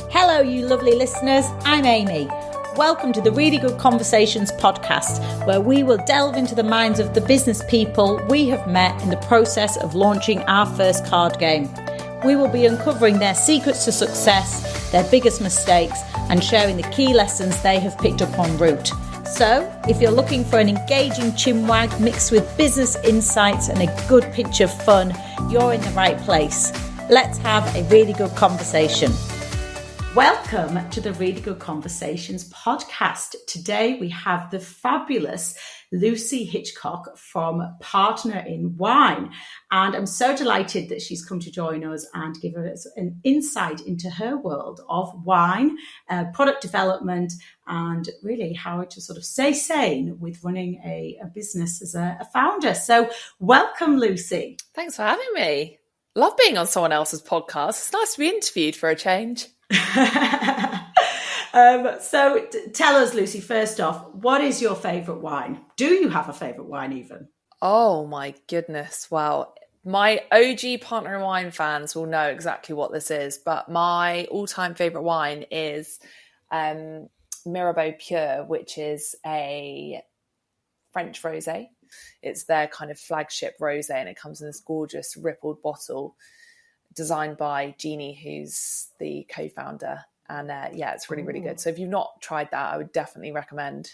Hello, you lovely listeners. I'm Amy. Welcome to the Really Good Conversations podcast, where we will delve into the minds of the business people we have met in the process of launching our first card game. We will be uncovering their secrets to success, their biggest mistakes, and sharing the key lessons they have picked up en route. So, if you're looking for an engaging chinwag mixed with business insights and a good pinch of fun, you're in the right place. Let's have a really good conversation. Welcome to the Really Good Conversations podcast. Today we have the fabulous Lucy Hitchcock from Partner in Wine. And I'm so delighted that she's come to join us and give us an insight into her world of wine, product development, and really how to sort of stay sane with running a business as a founder. So welcome, Lucy. Thanks for having me. Love being on someone else's podcast. It's nice to be interviewed for a change. So tell us, Lucy, first off, what is your favourite wine? Do you have a favourite wine even? Oh my goodness. Well, my OG Partner in Wine fans will know exactly what this is, but my all-time favourite wine is Mirabeau Pure, which is a French rosé. It's their kind of flagship rosé, and it comes in this gorgeous rippled bottle designed by Jeannie, who's the co-founder. And it's really, really good. So if you've not tried that, I would definitely recommend.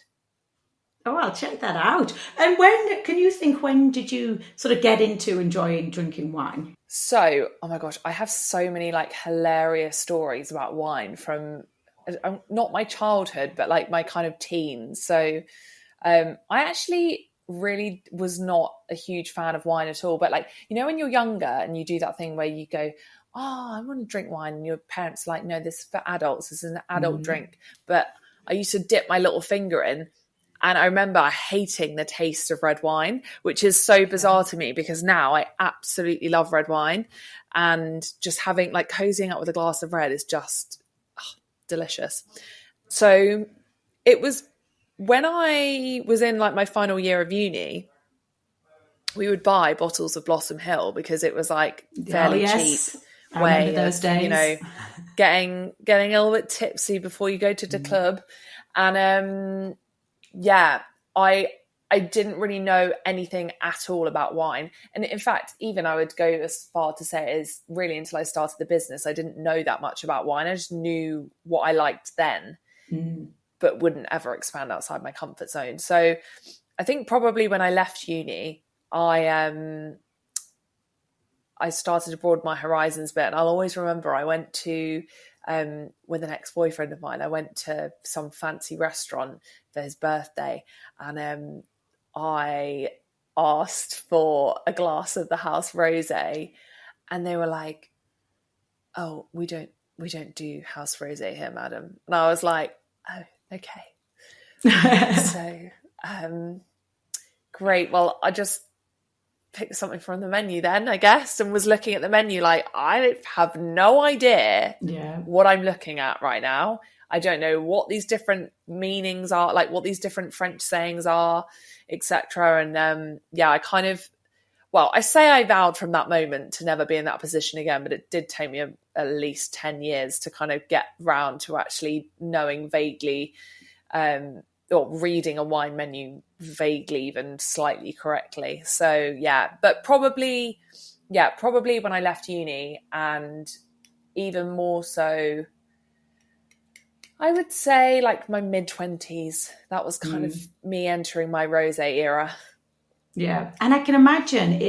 Oh, I'll check that out. And when did you sort of get into enjoying drinking wine? So, oh my gosh, I have so many like hilarious stories about wine from not my childhood, but like my kind of teens. So I actually really was not a huge fan of wine at all. But like, you know, when you're younger and you do that thing where you go, oh, I want to drink wine. And your parents are like, no, this is for adults. This is an adult drink. But I used to dip my little finger in. And I remember hating the taste of red wine, which is so bizarre to me because now I absolutely love red wine. And just having like cozying up with a glass of red is just delicious. So it was when I was in like my final year of uni, we would buy bottles of Blossom Hill because it was like fairly cheap way those days. You know, getting a little bit tipsy before you go to the club. And I didn't really know anything at all about wine. And in fact, even I would go as far to say it is really until I started the business, I didn't know that much about wine. I just knew what I liked then, but wouldn't ever expand outside my comfort zone. So I think probably when I left uni, I started to broaden my horizons a bit. And I'll always remember I went to, with an ex-boyfriend of mine, I went to some fancy restaurant for his birthday. And I asked for a glass of the house rosé. And they were like, oh, we don't do house rosé here, madam. And I was like, oh, okay. So, great. Well, I just picked something from the menu then, I guess, and was looking at the menu like, I have no idea what I'm looking at right now. I don't know what these different meanings are, like what these different French sayings are, etc. And I kind of, I say I vowed from that moment to never be in that position again, but it did take me at least 10 years to kind of get round to actually knowing vaguely or reading a wine menu vaguely, even slightly correctly. So but probably when I left uni, and even more so, I would say like my mid-20s, that was kind of me entering my rosé era. Yeah. And I can imagine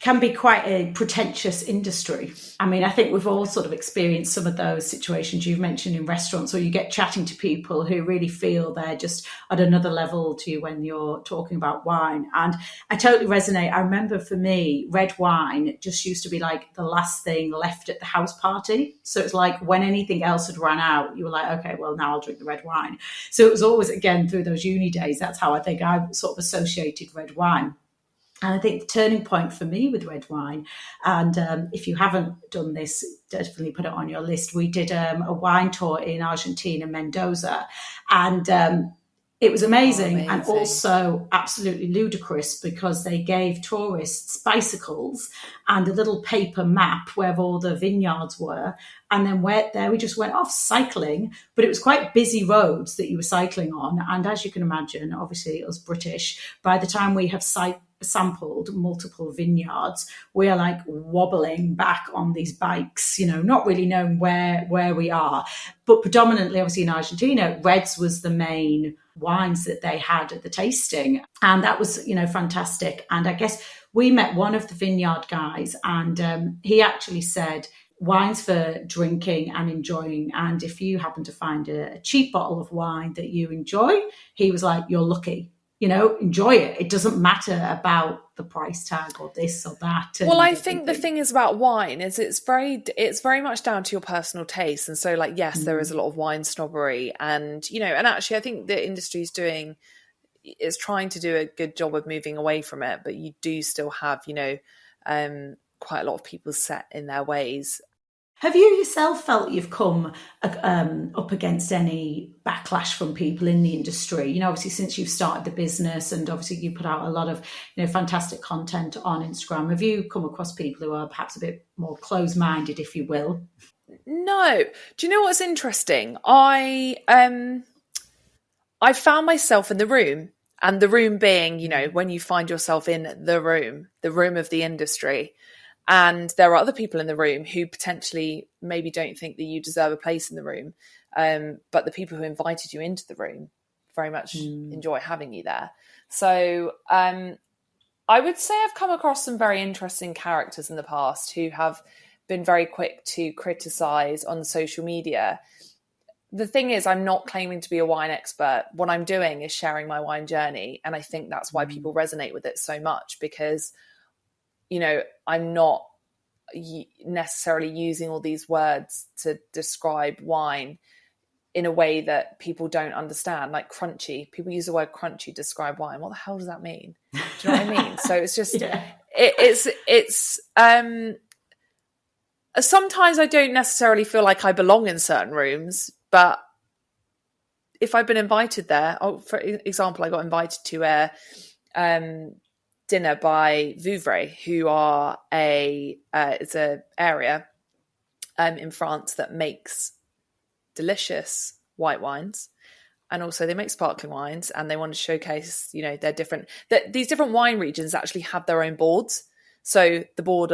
can be quite a pretentious industry. I mean, I think we've all sort of experienced some of those situations you've mentioned in restaurants, where you get chatting to people who really feel they're just at another level to you when you're talking about wine. And I totally resonate. I remember for me, red wine just used to be like the last thing left at the house party. So it's like when anything else had run out, you were like, okay, well, now I'll drink the red wine. So it was always, again, through those uni days, that's how I think I sort of associated red wine. And I think the turning point for me with red wine, and if you haven't done this, definitely put it on your list. We did a wine tour in Argentina, Mendoza, and It was amazing, amazing. And also absolutely ludicrous because they gave tourists bicycles and a little paper map where all the vineyards were. And then we just went off cycling, but it was quite busy roads that you were cycling on. And as you can imagine, obviously us British, by the time we have sampled multiple vineyards, we are like wobbling back on these bikes, not really knowing where we are. But predominantly, obviously in Argentina, reds was the main wines that they had at the tasting. And that was, fantastic. And I guess we met one of the vineyard guys, and he actually said, wine's for drinking and enjoying. And if you happen to find a cheap bottle of wine that you enjoy, he was like, you're lucky. Enjoy it. It doesn't matter about the price tag or this or that. Well, I think the thing is about wine is it's very much down to your personal taste. And so yes, there is a lot of wine snobbery, and, and actually I think the industry is trying to do a good job of moving away from it, but you do still have, quite a lot of people set in their ways. Have you yourself felt you've come up against any backlash from people in the industry? Obviously, since you've started the business, and obviously you put out a lot of, fantastic content on Instagram. Have you come across people who are perhaps a bit more close-minded, if you will? No. Do you know what's interesting? I found myself in the room, and the room being, when you find yourself in the room of the industry. And there are other people in the room who potentially maybe don't think that you deserve a place in the room. But the people who invited you into the room very much enjoy having you there. So I would say I've come across some very interesting characters in the past who have been very quick to criticize on social media. The thing is, I'm not claiming to be a wine expert. What I'm doing is sharing my wine journey. And I think that's why people resonate with it so much, because I'm not necessarily using all these words to describe wine in a way that people don't understand, like crunchy. People use the word crunchy to describe wine. What the hell does that mean? Do you know what I mean? So it's just, it's sometimes I don't necessarily feel like I belong in certain rooms, but if I've been invited there, for example, I got invited to a dinner by Vouvray, who are it's an area in France that makes delicious white wines, and also they make sparkling wines, and they want to showcase, they're different. These different wine regions actually have their own boards. So the board,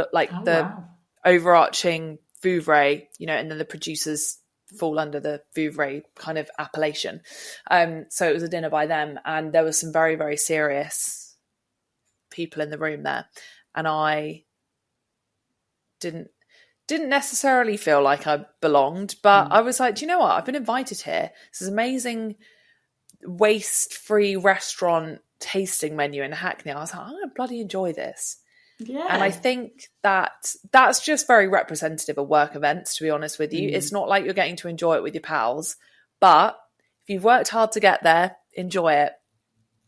overarching Vouvray, and then the producers fall under the Vouvray kind of appellation. So it was a dinner by them, and there was some very, very serious people in the room there, and I didn't necessarily feel like I belonged, but I was like, do you know what? I've been invited here. This is amazing waste-free restaurant tasting menu in Hackney. I was like, I'm going to bloody enjoy this. Yeah. And I think that's just very representative of work events, to be honest with you. It's not like you're getting to enjoy it with your pals, but if you've worked hard to get there, enjoy it.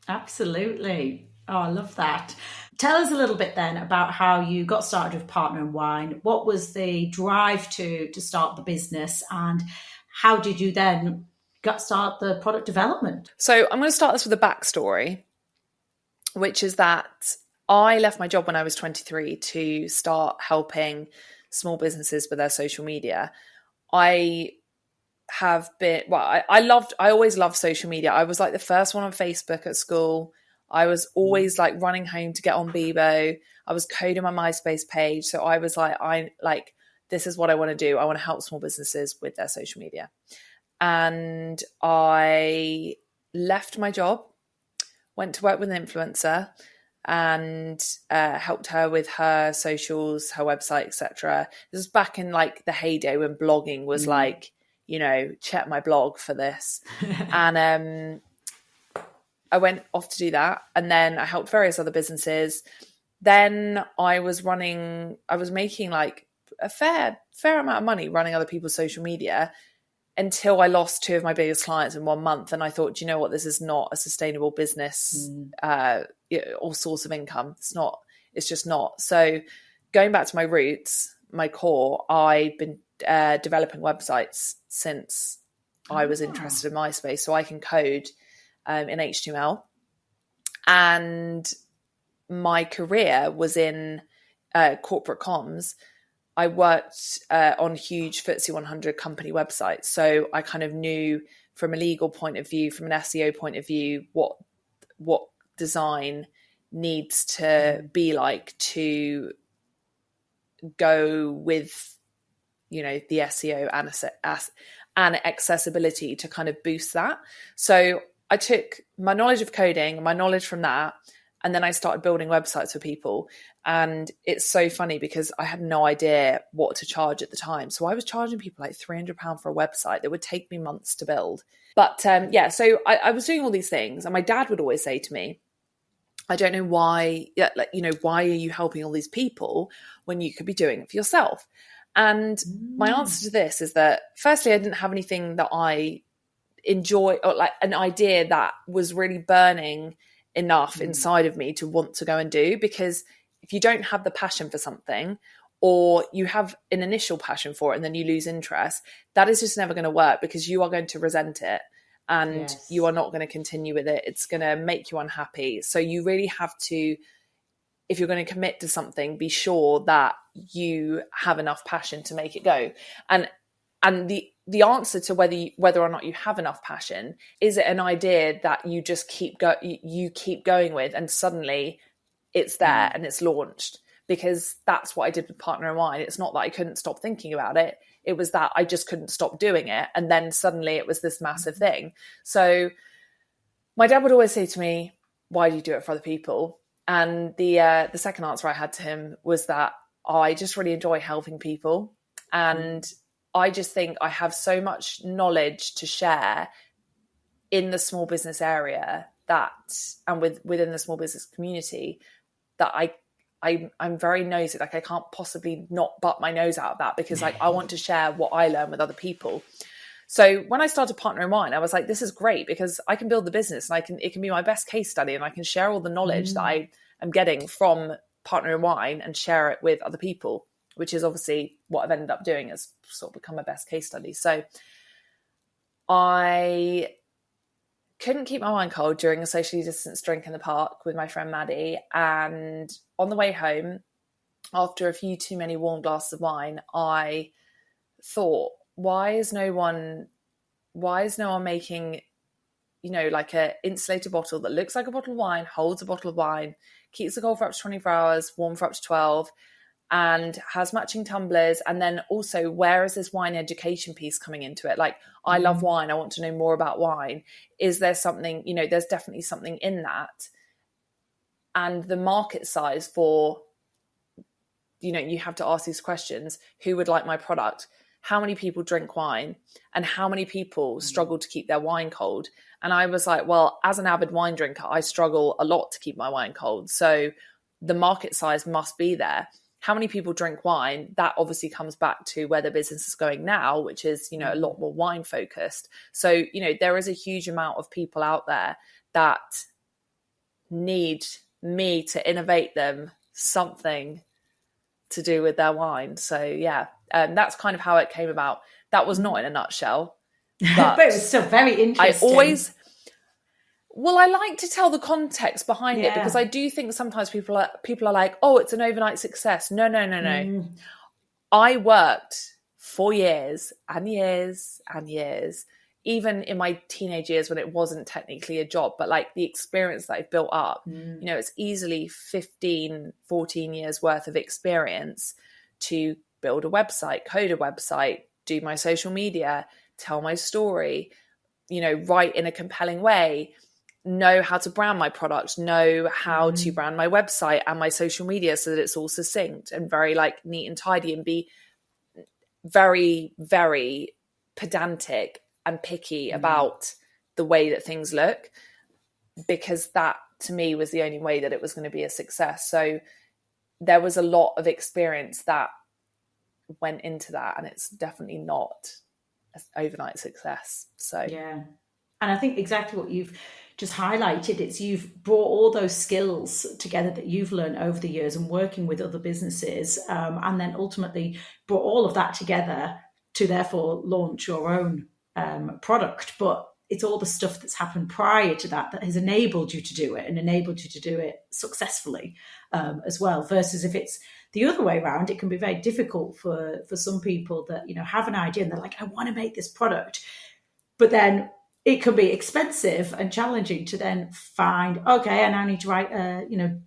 Absolutely. Oh, I love that. Tell us a little bit then about how you got started with Partner in Wine. What was the drive to start the business, and how did you then start the product development? So I'm going to start this with a backstory, which is that I left my job when I was 23 to start helping small businesses with their social media. I always loved social media. I was like the first one on Facebook at school. I was always like running home to get on Bebo. I was coding my MySpace page. So I was like, this is what I want to do. I want to help small businesses with their social media. And I left my job, went to work with an influencer, and helped her with her socials, her website, etc. This was back in like the heyday when blogging was like, check my blog for this. And I went off to do that, and then I helped various other businesses. Then I was making like a fair amount of money running other people's social media, until I lost two of my biggest clients in 1 month. And I thought, do you know what? This is not a sustainable business or source of income. It's just not. So going back to my roots, my core, I've been developing websites since I was interested in MySpace. So I can code in HTML. And my career was in corporate comms. I worked on huge FTSE 100 company websites. So I kind of knew from a legal point of view, from an SEO point of view, what design needs to be like to go with, you know, the SEO and accessibility to kind of boost that. So I took my knowledge of coding, my knowledge from that, and then I started building websites for people. And it's so funny because I had no idea what to charge at the time. So I was charging people like £300 for a website that would take me months to build. But so I was doing all these things. And my dad would always say to me, I don't know why, why are you helping all these people when you could be doing it for yourself? And my answer to this is that, firstly, I didn't have anything that I enjoy, or like an idea that was really burning enough inside of me to want to go and do. Because if you don't have the passion for something, or you have an initial passion for it and then you lose interest, that is just never going to work, because you are going to resent it. And you are not going to continue with it. It's going to make you unhappy. So you really have to, if you're going to commit to something, be sure that you have enough passion to make it go. And the answer to whether or not you have enough passion, is it an idea that you just keep going with, and suddenly it's there and it's launched? Because that's what I did with Partner in Wine. It's not that I couldn't stop thinking about it. It was that I just couldn't stop doing it. And then suddenly it was this massive thing. So my dad would always say to me, why do you do it for other people? And the second answer I had to him was that I just really enjoy helping people. And I just think I have so much knowledge to share in the small business area and within the small business community, that I'm very nosy. Like, I can't possibly not butt my nose out of that, because like I want to share what I learn with other people. So when I started Partner in Wine, I was like, this is great, because I can build the business and it can be my best case study, and I can share all the knowledge that I am getting from Partner in Wine and share it with other people, which is obviously what I've ended up doing, is sort of become my best case study. So I couldn't keep my wine cold during a socially distanced drink in the park with my friend Maddie. And on the way home, after a few too many warm glasses of wine, I thought, why is no one making, like a insulated bottle that looks like a bottle of wine, holds a bottle of wine, keeps the cold for up to 24 hours, warm for up to 12, and has matching tumblers. And then also, where is this wine education piece coming into it? Like, I love wine. I want to know more about wine. Is there something, there's definitely something in that. And the market size for, you have to ask these questions. Who would like my product? How many people drink wine? And how many people struggle to keep their wine cold? And I was like, well, as an avid wine drinker, I struggle a lot to keep my wine cold. So the market size must be there. How many people drink wine? That obviously comes back to where the business is going now, which is, a lot more wine focused. So, there is a huge amount of people out there that need me to innovate them something to do with their wine. So yeah, that's kind of how it came about. That was not in a nutshell, but it was still very interesting. I like to tell the context behind it, because I do think sometimes people are like, oh, it's an overnight success. No. I worked for years and years and years, even in my teenage years when it wasn't technically a job, but like the experience that I've built up, it's easily 15, 14 years worth of experience to build a website, code a website, do my social media, tell my story, write in a compelling way, know how to brand my product, know how to brand my website and my social media so that it's all succinct and very like neat and tidy, and be very, very pedantic and picky about the way that things look, because that to me was the only way that it was going to be a success. So there was a lot of experience that went into that, and it's definitely not an overnight success. So yeah. And I think exactly what you've just highlighted, it's you've brought all those skills together that you've learned over the years and working with other businesses, and then ultimately brought all of that together to therefore launch your own product. But it's all the stuff that's happened prior to that that has enabled you to do it and enabled you to do it successfully as well. Versus if it's the other way around, it can be very difficult for some people that, you know, have an idea and they're like, I want to make this product, but then it can be expensive and challenging to then find, okay, I now need to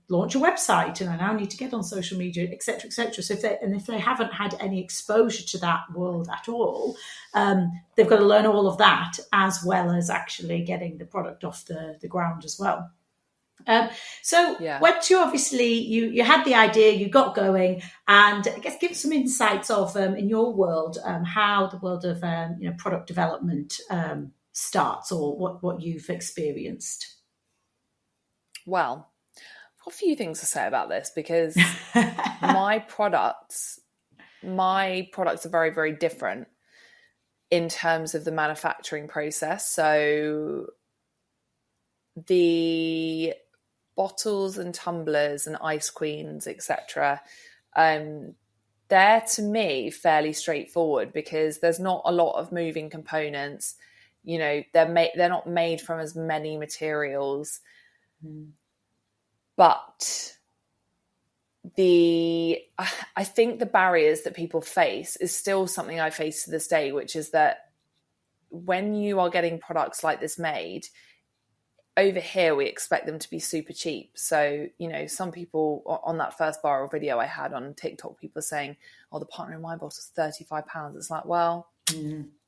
launch a website, and I now need to get on social media, et cetera, et cetera. So if they haven't had any exposure to that world at all, they've got to learn all of that, as well as actually getting the product off the ground as well. Once you obviously, you had the idea, you got going, and I guess give us some insights of, in your world, how the world of, product development starts, or what you've experienced. Well, I've got a few things to say about this, because my products are very, very different in terms of the manufacturing process. So the bottles and tumblers and ice queens, etc., they're, to me, fairly straightforward, because there's not a lot of moving components. You know, they're not made from as many materials. But I think the barriers that people face is still something I face to this day, which is that when you are getting products like this made, over here we expect them to be super cheap. So, you know, some people on that first viral video I had on TikTok, people are saying, oh, the Partner in Wine bottle is £35. It's like, well,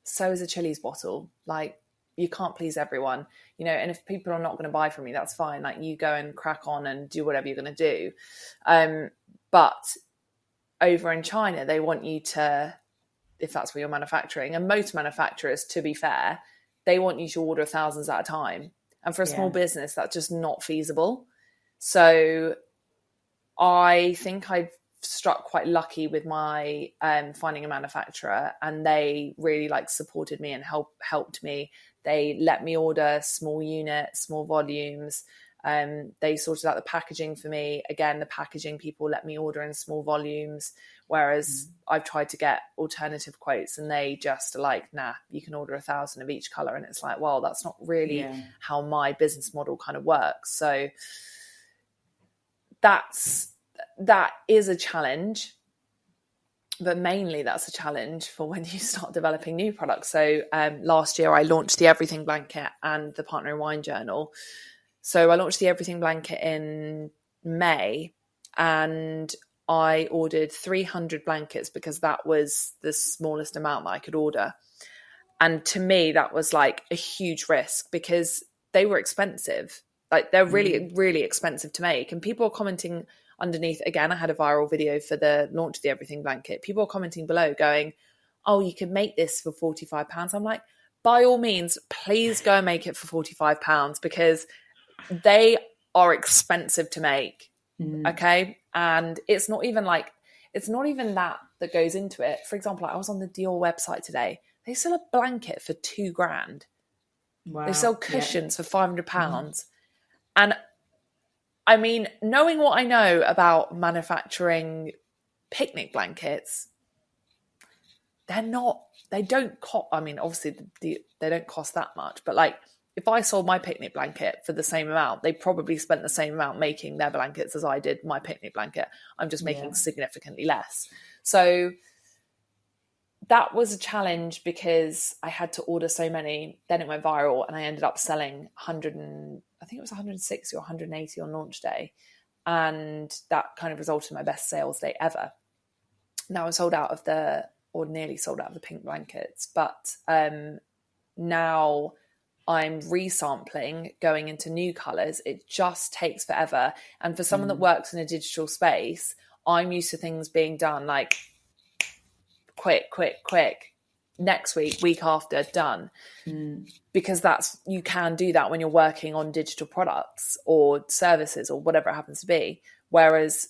so is a Chili's bottle. Like, you can't please everyone, you know, and if people are not going to buy from you, that's fine. Like, you go and crack on and do whatever you're going to do. But over in China, they want you to, if that's where you're manufacturing, and most manufacturers, to be fair, they want you to order thousands at a time. And for a small business, that's just not feasible. So I think I've struck quite lucky with my finding a manufacturer, and they really supported me and helped me. They let me order small units, small volumes. They sorted out the packaging for me. Again, the packaging people let me order in small volumes, whereas I've tried to get alternative quotes and they just are like, nah, you can order 1,000 of each color. And it's like, well, that's not really how my business model kind of works. So that is a challenge, but mainly that's a challenge for when you start developing new products. So last year I launched the Everything Blanket and the Partner in Wine Journal. So I launched the Everything Blanket in May, and I ordered 300 blankets because that was the smallest amount that I could order. And to me, that was like a huge risk because they were expensive. Like, they're really, really expensive to make. And people are commenting underneath. Again, I had a viral video for the launch of the Everything Blanket. People are commenting below going, oh, you can make this for £45. I'm like, by all means, please go and make it for £45, because they are expensive to make. Okay. And it's not even that goes into it. For example, I was on the Dior website today. They sell a blanket for £2,000. Wow. They sell cushions for £500. And I mean, knowing what I know about manufacturing picnic blankets, they don't cost, I mean, obviously they don't cost that much, but like, if I sold my picnic blanket for the same amount, they probably spent the same amount making their blankets as I did my picnic blanket. I'm just making significantly less. So that was a challenge because I had to order so many. Then it went viral and I ended up selling 160 or 180 on launch day. And that kind of resulted in my best sales day ever. Now I'm nearly sold out of the pink blankets, but now I'm resampling, going into new colours. It just takes forever. And for someone that works in a digital space, I'm used to things being done like quick. Next week after, done. Because you can do that when you're working on digital products or services or whatever it happens to be. Whereas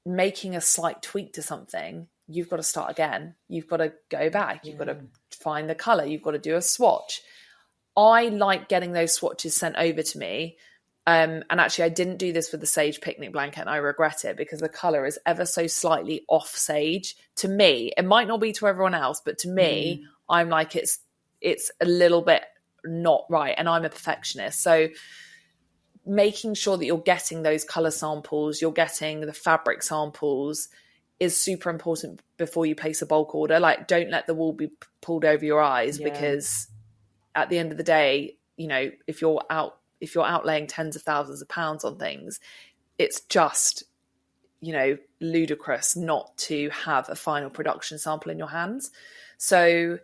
making a slight tweak to something, you've got to start again. You've got to go back. You've got to find the colour. You've got to do a swatch. I like getting those swatches sent over to me. And actually, I didn't do this with the sage picnic blanket, and I regret it because the colour is ever so slightly off sage. To me, it might not be to everyone else, but to me, I'm like, it's a little bit not right. And I'm a perfectionist. So making sure that you're getting those color samples, you're getting the fabric samples is super important before you place a bulk order. Like, don't let the wool be pulled over your eyes, because at the end of the day, you know, if you're outlaying tens of thousands of pounds on things, it's just, you know, ludicrous not to have a final production sample in your hands. So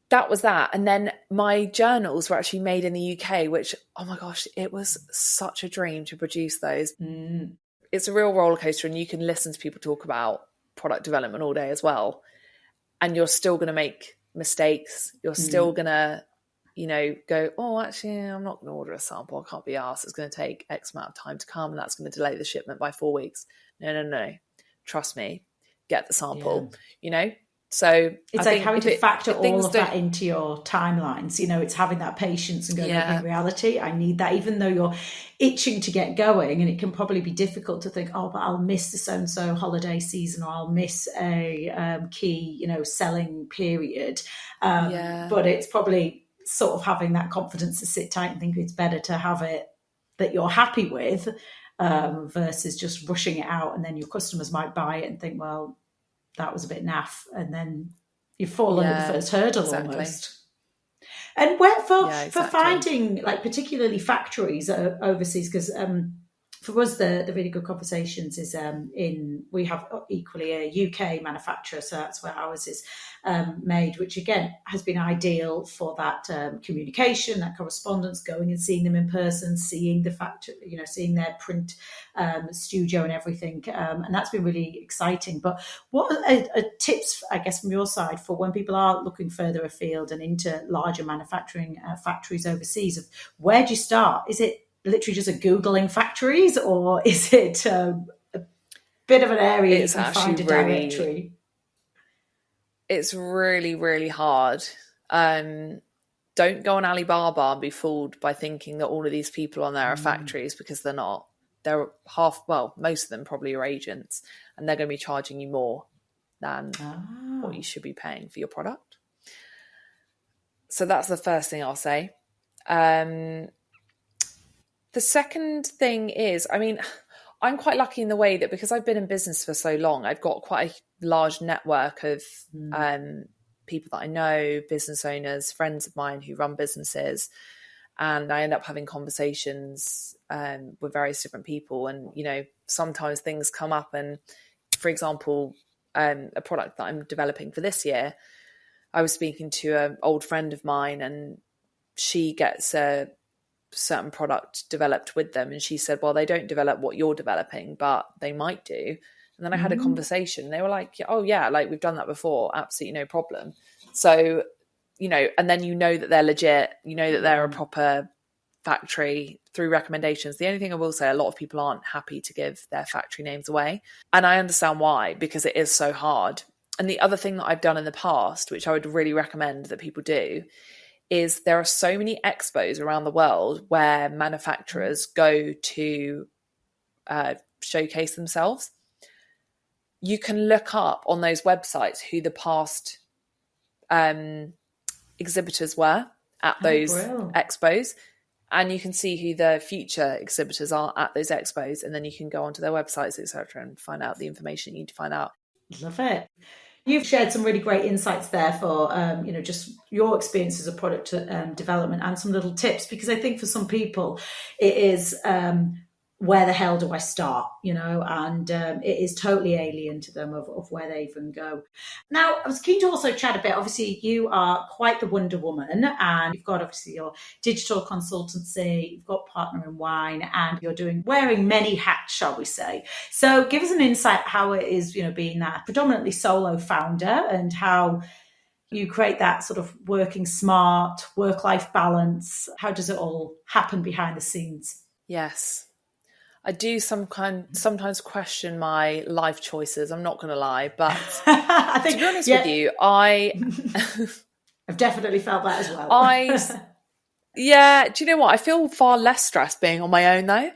that was that. And then my journals were actually made in the UK, which, oh my gosh, it was such a dream to produce those. It's a real roller coaster, and you can listen to people talk about product development all day as well. And you're still going to make mistakes. You're still going to, you know, go, oh, actually, I'm not going to order a sample. I can't be arsed. It's going to take X amount of time to come, and that's going to delay the shipment by 4 weeks. No. Trust me. Get the sample, you know? So it's like having to factor all of that into your timelines. You know, it's having that patience and going, okay, in reality, I need that, even though you're itching to get going. And it can probably be difficult to think, oh, but I'll miss the so-and-so holiday season, or I'll miss a key, you know, selling period. But it's probably sort of having that confidence to sit tight and think it's better to have it that you're happy with versus just rushing it out. And then your customers might buy it and think, well, that was a bit naff, and then you fall under the first hurdle almost. And where for finding, like, particularly factories overseas, because for us the really good conversations is we have equally a UK manufacturer, so that's where ours is made, which again has been ideal for that communication, that correspondence, going and seeing them in person, seeing the factory, you know, seeing their print studio and everything, and that's been really exciting. But what are tips, I guess, from your side for when people are looking further afield and into larger manufacturing factories overseas? Of where do you start? Is it literally just a Googling factories, or is it a bit of an area you can find a directory? It's really, really hard. Don't go on Alibaba and be fooled by thinking that all of these people on there are factories, because they're not. They're most of them probably are agents, and they're going to be charging you more than what you should be paying for your product. So that's the first thing I'll say. The second thing is, I mean, I'm quite lucky in the way that because I've been in business for so long, I've got quite a large network of people that I know, business owners, friends of mine who run businesses. And I end up having conversations with various different people. And, you know, sometimes things come up. And, for example, a product that I'm developing for this year, I was speaking to an old friend of mine, and she gets a certain product developed with them, and she said, well, they don't develop what you're developing, but they might do. And then I had a conversation. They were like, oh yeah, like, we've done that before, absolutely no problem. So, you know, and then you know that they're legit, you know that they're a proper factory through recommendations. The only thing I will say, a lot of people aren't happy to give their factory names away, and I understand why, because it is so hard. And the other thing that I've done in the past, which I would really recommend that people do, is there are so many expos around the world where manufacturers go to showcase themselves. You can look up on those websites who the past exhibitors were at those expos, and you can see who the future exhibitors are at those expos, and then you can go onto their websites, etc., and find out the information you need to find out. Love it. You've shared some really great insights there for, you know, just your experience as a product development, and some little tips, because I think for some people it is where the hell do I start, you know, and it is totally alien to them of where they even go. Now, I was keen to also chat a bit. Obviously, you are quite the Wonder Woman, and you've got obviously your digital consultancy, you've got Partner in Wine, and you're wearing many hats, shall we say. So give us an insight how it is, you know, being that predominantly solo founder, and how you create that sort of working smart, work-life balance. How does it all happen behind the scenes? Yes. I do sometimes question my life choices, I'm not going to lie, but I think, to be honest with you, I've definitely felt that as well. Do you know what? I feel far less stressed being on my own though.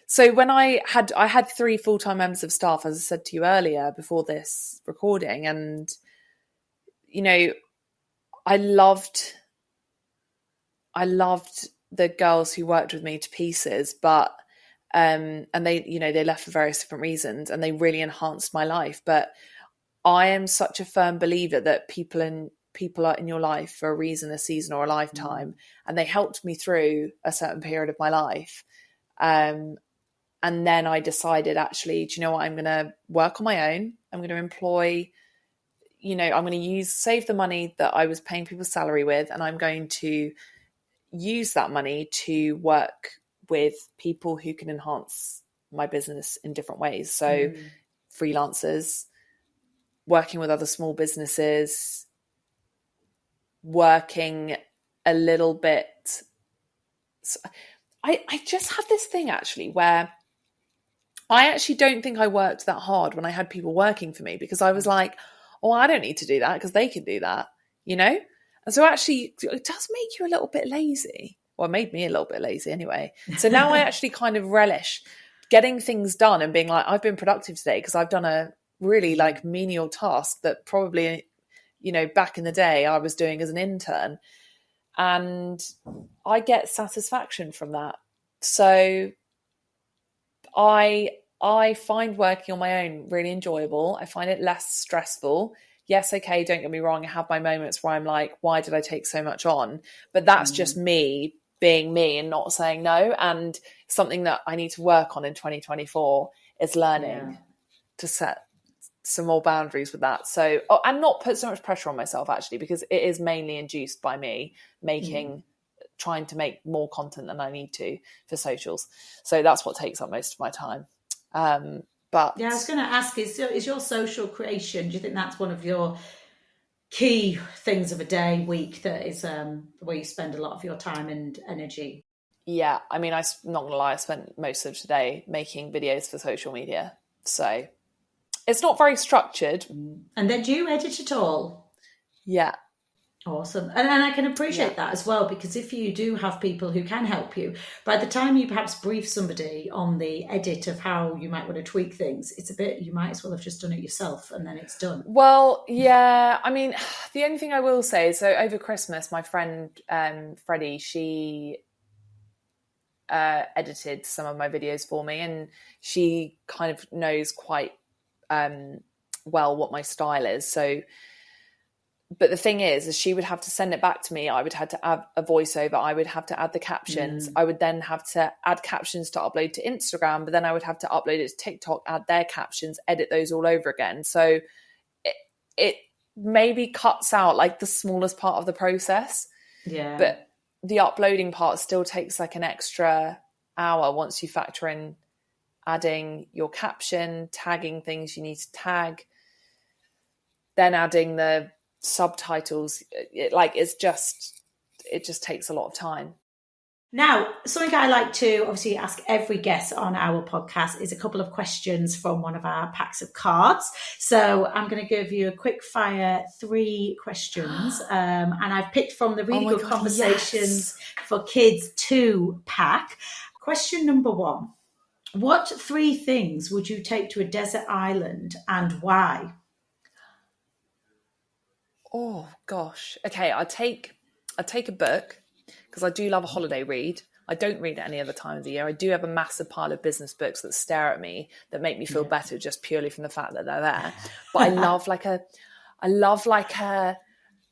So when I had 3 full-time members of staff, as I said to you earlier before this recording, and, you know, I loved I loved the girls who worked with me to pieces, but and they, you know, they left for various different reasons, and they really enhanced my life. But I am such a firm believer that people are in your life for a reason, a season, or a lifetime, and they helped me through a certain period of my life. And then I decided, actually, do you know what? I'm going to work on my own. I'm going to employ, you know, I'm going to save the money that I was paying people's salary with, and I'm going to use that money to work with people who can enhance my business in different ways. So freelancers, working with other small businesses, working a little bit. I just have this thing actually where I actually don't think I worked that hard when I had people working for me, because I was like, oh, I don't need to do that because they can do that, you know? And so actually it does make you a little bit lazy. Well, it made me a little bit lazy anyway. So now I actually kind of relish getting things done and being like, I've been productive today because I've done a really like menial task that probably, you know, back in the day I was doing as an intern. And I get satisfaction from that. So I find working on my own really enjoyable. I find it less stressful. Yes, okay, don't get me wrong. I have my moments where I'm like, why did I take so much on? But that's just me being me and not saying no. And something that I need to work on in 2024 is learning to set some more boundaries with that. So, and not put so much pressure on myself actually, because it is mainly induced by me trying to make more content than I need to for socials. So that's what takes up most of my time. But yeah, I was going to ask, is your social creation, do you think that's one of your key things of a day, week, that is where you spend a lot of your time and energy? Yeah, I mean, I'm not going to lie, I spent most of today making videos for social media. So it's not very structured. And then do you edit at all? Yeah. Awesome. And I can appreciate that as well, because if you do have people who can help you, by the time you perhaps brief somebody on the edit of how you might want to tweak things, it's a bit, you might as well have just done it yourself and then it's done. Well, yeah, I mean, the only thing I will say is, so over Christmas, my friend Freddie, she edited some of my videos for me, and she kind of knows quite well what my style is. So, but the thing is she would have to send it back to me. I would have to add a voiceover. I would have to add the captions. I would then have to add captions to upload to Instagram, but then I would have to upload it to TikTok, add their captions, edit those all over again. So it maybe cuts out like the smallest part of the process. Yeah. But the uploading part still takes like an extra hour once you factor in adding your caption, tagging things you need to tag, then adding the subtitles. It just takes a lot of time. Now, something I like to obviously ask every guest on our podcast is a couple of questions from one of our packs of cards. So I'm going to give you a quick fire 3 questions. And I've picked from the Really Good Conversations for Kids 2 pack. Question number 1. What 3 things would you take to a desert island and why? Oh gosh. Okay, I'll take a book, because I do love a holiday read. I don't read at any other time of the year. I do have a massive pile of business books that stare at me, that make me feel better just purely from the fact that they're there. But I love like a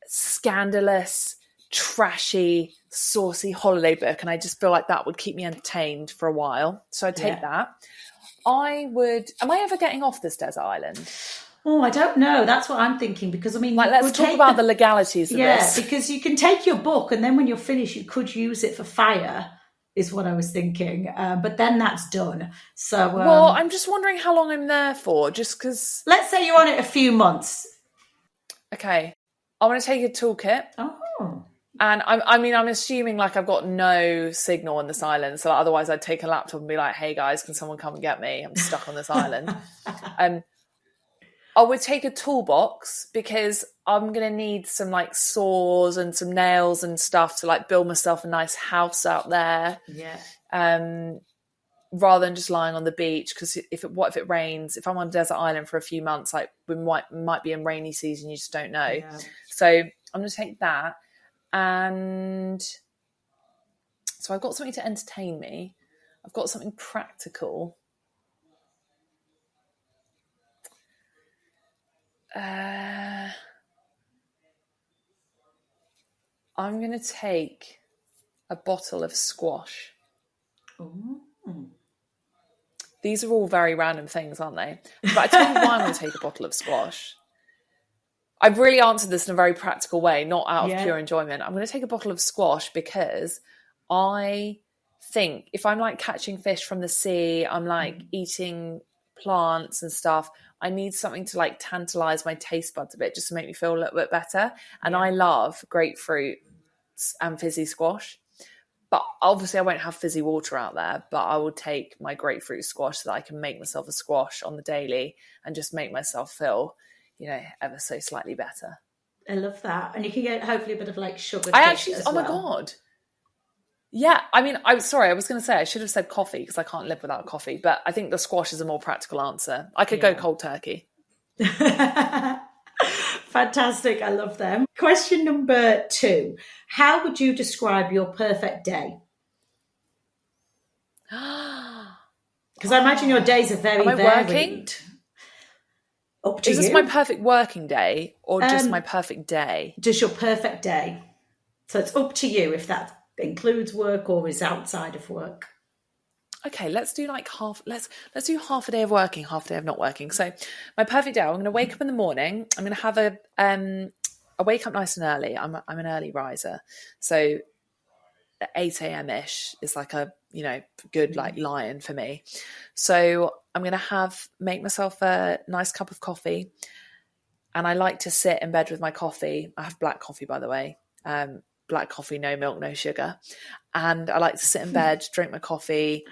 scandalous, trashy, saucy holiday book, and I just feel like that would keep me entertained for a while. So I'd take that. Am I ever getting off this desert island? Oh, I don't know. That's what I'm thinking, because I mean, let's talk about the legalities of this. Yeah, because you can take your book and then when you're finished, you could use it for fire, is what I was thinking. But then that's done. So, well, I'm just wondering how long I'm there for, just because. Let's say you're on it a few months. Okay, I want to take a toolkit. Oh. And I'm assuming like I've got no signal on this island, so otherwise I'd take a laptop and be like, "Hey guys, can someone come and get me? I'm stuck on this island." I would take a toolbox, because I'm going to need some like saws and some nails and stuff to like build myself a nice house out there. Yeah. Rather than just lying on the beach, because what if it rains? If I'm on a desert island for a few months, like we might be in rainy season, you just don't know. Yeah. So I'm going to take that. And So I've got something to entertain me. I've got something practical. I'm going to take a bottle of squash. Ooh. These are all very random things, aren't they? But I tell you why I'm going to take a bottle of squash. I've really answered this in a very practical way, not out of pure enjoyment. I'm going to take a bottle of squash because I think if I'm like catching fish from the sea, I'm like eating plants and stuff, I need something to like tantalize my taste buds a bit just to make me feel a little bit better. And I love grapefruit and fizzy squash. But obviously I won't have fizzy water out there, but I will take my grapefruit squash so that I can make myself a squash on the daily and just make myself feel, ever so slightly better. I love that. And you can get hopefully a bit of like sugar. My God. Yeah, I mean, I'm sorry, I was going to say, I should have said coffee because I can't live without coffee, but I think the squash is a more practical answer. I could go cold turkey. Fantastic. I love them. Question number 2. How would you describe your perfect day? Because I imagine your days are very varied. Working? Up to you. Is this my perfect working day or just my perfect day? Just your perfect day. So it's up to you if that includes work or is outside of work. Okay, let's do like let's do half a day of working, half a day of not working. So my perfect day, I'm going to wake up in the morning. I'm going to have I wake up nice and early. I'm an early riser. So 8 a.m. is like a, good like lion for me. So I'm going to make myself a nice cup of coffee. And I like to sit in bed with my coffee. I have black coffee, by the way. Black coffee, no milk, no sugar. And I like to sit in bed, drink my coffee,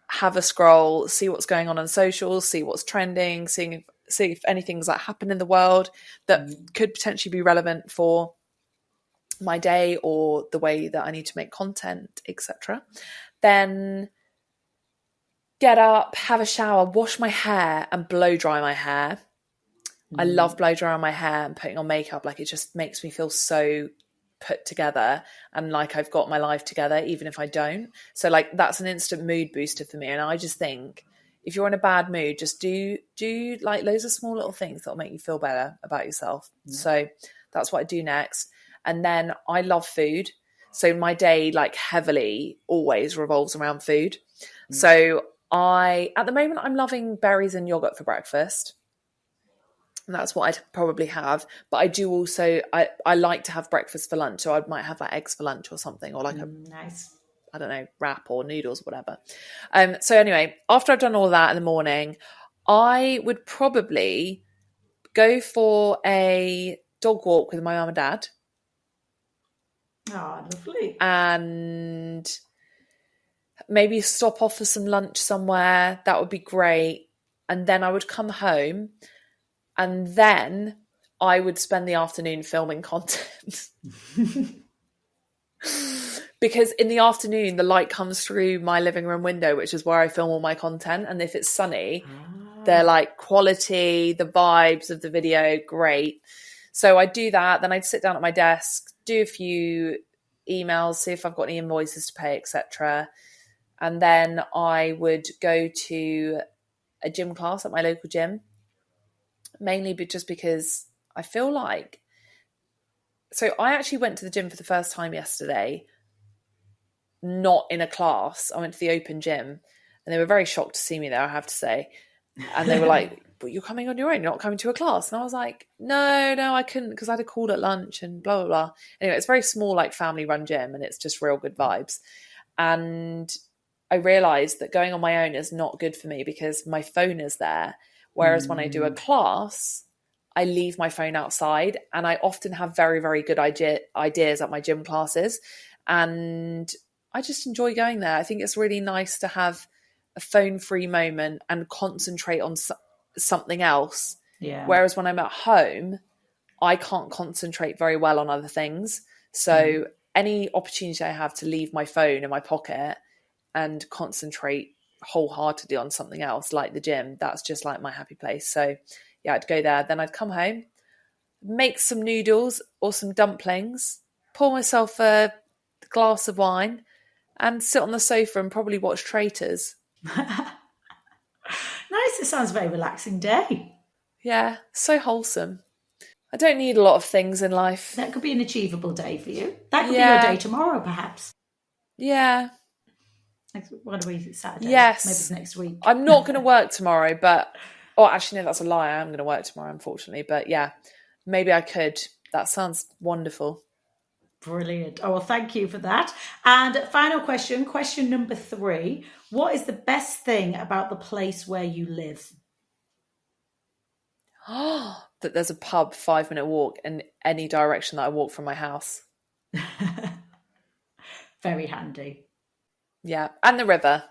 have a scroll, see what's going on socials, see what's trending, see if anything's that happen in the world that could potentially be relevant for my day or the way that I need to make content, etc. Then get up, have a shower, wash my hair and blow dry my hair. I love blow drying my hair and putting on makeup. Like it just makes me feel so put together and like I've got my life together, even if I don't. So like that's an instant mood booster for me. And I just think if you're in a bad mood, just do like loads of small little things that'll make you feel better about yourself. So that's what I do next. And then I love food. So my day like heavily always revolves around food. So at the moment, I'm loving berries and yogurt for breakfast. And that's what I'd probably have. But I do also, I like to have breakfast for lunch. So I might have like eggs for lunch or something, or like nice, I don't know, wrap or noodles or whatever. So anyway, after I've done all that in the morning, I would probably go for a dog walk with my mum and dad. Oh, lovely. And maybe stop off for some lunch somewhere. That would be great. And then I would come home and then I would spend the afternoon filming content. Because in the afternoon, the light comes through my living room window, which is where I film all my content. And if it's sunny, they're like quality, the vibes of the video, great. So I'd do that. Then I'd sit down at my desk, do a few emails, see if I've got any invoices to pay, etc. And then I would go to a gym class at my local gym, mainly just because I feel like... So I actually went to the gym for the first time yesterday, not in a class. I went to the open gym and they were very shocked to see me there, I have to say. And they were like, but you're coming on your own, you're not coming to a class. And I was like, no, I couldn't because I had a call at lunch and blah, blah, blah. Anyway, it's a very small, like family run gym and it's just real good vibes. And I realized that going on my own is not good for me because my phone is there. Whereas when I do a class, I leave my phone outside and I often have very, very good ideas at my gym classes. And I just enjoy going there. I think it's really nice to have a phone-free moment and concentrate on something else. Yeah. Whereas when I'm at home, I can't concentrate very well on other things. So any opportunity I have to leave my phone in my pocket and concentrate wholeheartedly on something else, like the gym, that's just like my happy place. So yeah, I'd go there. Then I'd come home, make some noodles or some dumplings, pour myself a glass of wine, and sit on the sofa and probably watch Traitors. Nice. It sounds a very relaxing day. Yeah, so wholesome. I don't need a lot of things in life. That could be an achievable day for you. That could be your day tomorrow, perhaps. Yeah. What are we, Saturday? Yes. Maybe it's next week. I'm not going to work tomorrow, but... Oh, actually, no, that's a lie. I am going to work tomorrow, unfortunately. But yeah, maybe I could. That sounds wonderful. Brilliant. Oh, well, thank you for that. And final question number 3. What is the best thing about the place where you live? That there's a pub 5-minute walk in any direction that I walk from my house. Very handy. Yeah, and the river.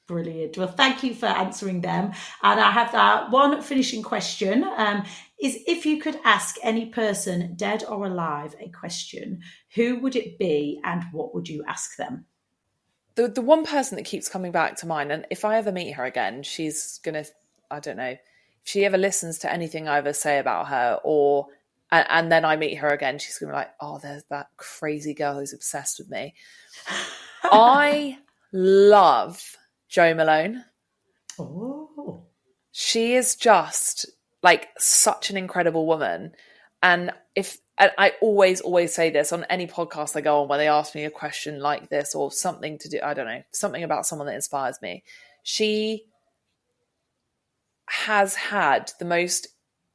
Brilliant. Well, thank you for answering them. And I have that one finishing question. Is if you could ask any person, dead or alive, a question, who would it be and what would you ask them? The one person that keeps coming back to mind, and if I ever meet her again, she's going to, I don't know, if she ever listens to anything I ever say about her, and then I meet her again, she's going to be like, oh, there's that crazy girl who's obsessed with me. I love Jo Malone. Oh. She is just like such an incredible woman. And I always say this on any podcast I go on where they ask me a question like this or something to do, I don't know, something about someone that inspires me. She has had the most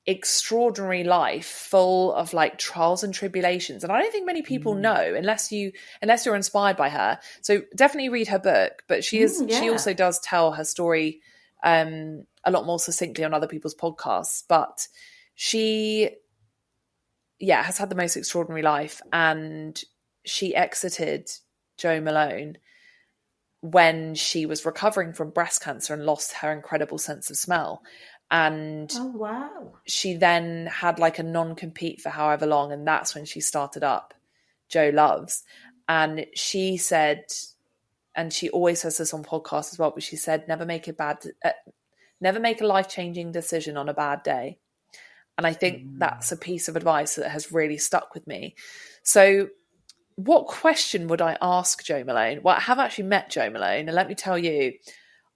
extraordinary life full of like trials and tribulations, and I don't think many people know unless you're inspired by her. So definitely read her book, but she also does tell her story a lot more succinctly on other people's podcasts. But she has had the most extraordinary life, and she exited Jo Malone when she was recovering from breast cancer and lost her incredible sense of smell. And she then had like a non-compete for however long, and that's when she started up Jo Loves. And she said, and she always says this on podcasts as well, but she said, never make a life-changing decision on a bad day. And I think that's a piece of advice that has really stuck with me. So what question would I ask Jo Malone? Well, I have actually met Jo Malone, and let me tell you,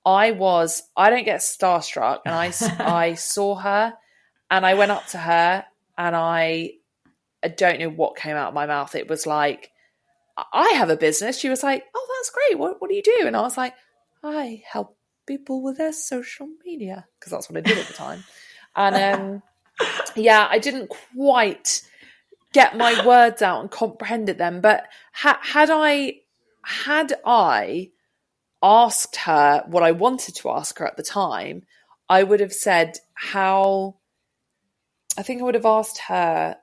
I don't get starstruck, and I saw her and I went up to her and I don't know what came out of my mouth. It was like, I have a business. She was like, oh, that's great. What do you do? And I was like, I help people with their social media, because that's what I did at the time. And I didn't quite get my words out and comprehend it then. But had I asked her what I wanted to ask her at the time, I would have said I would have asked her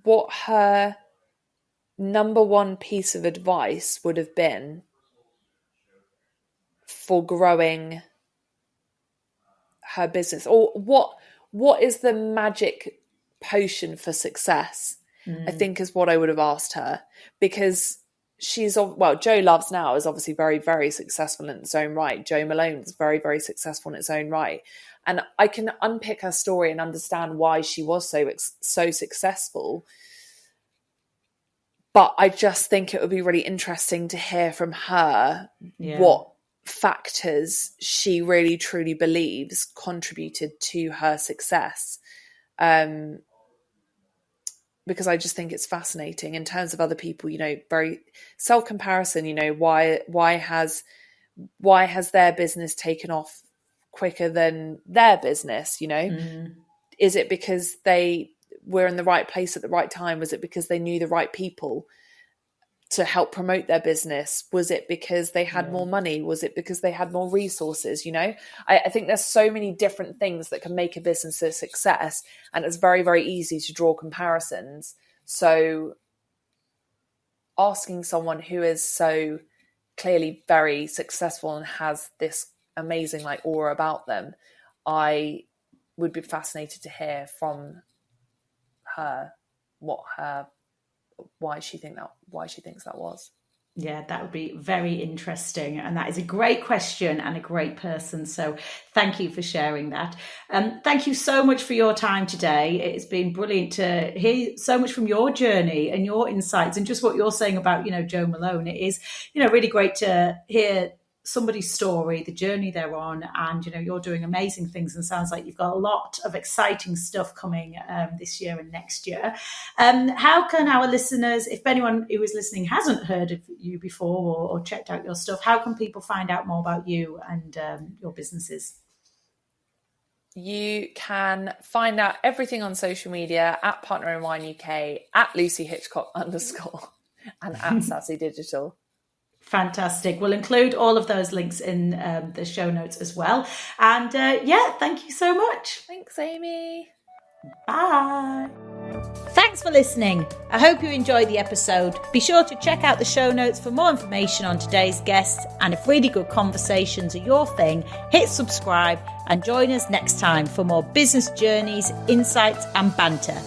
what her number one piece of advice would have been for growing her business, or what is the magic potion for success, I think is what I would have asked her. Because Jo Loves now is obviously very, very successful in its own right. Jo Malone is very, very successful in its own right. And I can unpick her story and understand why she was so successful. But I just think it would be really interesting to hear from her what factors she really, truly believes contributed to her success. Because I just think it's fascinating in terms of other people, very self-comparison, why has their business taken off quicker than their business, Is it because they were in the right place at the right time? Was it because they knew the right people to help promote their business? Was it because they had more money? Was it because they had more resources? I think there's so many different things that can make a business a success, and it's very, very easy to draw comparisons. So asking someone who is so clearly very successful and has this amazing like aura about them, I would be fascinated to hear from her why she thinks that was. Yeah, that would be very interesting. And that is a great question and a great person. So thank you for sharing that. Thank you so much for your time today. It's been brilliant to hear so much from your journey and your insights and just what you're saying about, Jo Malone. It is, really great to hear somebody's story, the journey they're on, and you're doing amazing things, and sounds like you've got a lot of exciting stuff coming this year and next year. How can our listeners, if anyone who is listening hasn't heard of you before or checked out your stuff, how can people find out more about you and your businesses? You can find out everything on social media at Partner in Wine UK, at Lucy Hitchcock _ and at Sassy Digital. Fantastic. We'll include all of those links in the show notes as well. And thank you so much. Thanks, Amy. Bye. Thanks for listening. I hope you enjoyed the episode. Be sure to check out the show notes for more information on today's guests. And if really good conversations are your thing, hit subscribe and join us next time for more business journeys, insights and banter.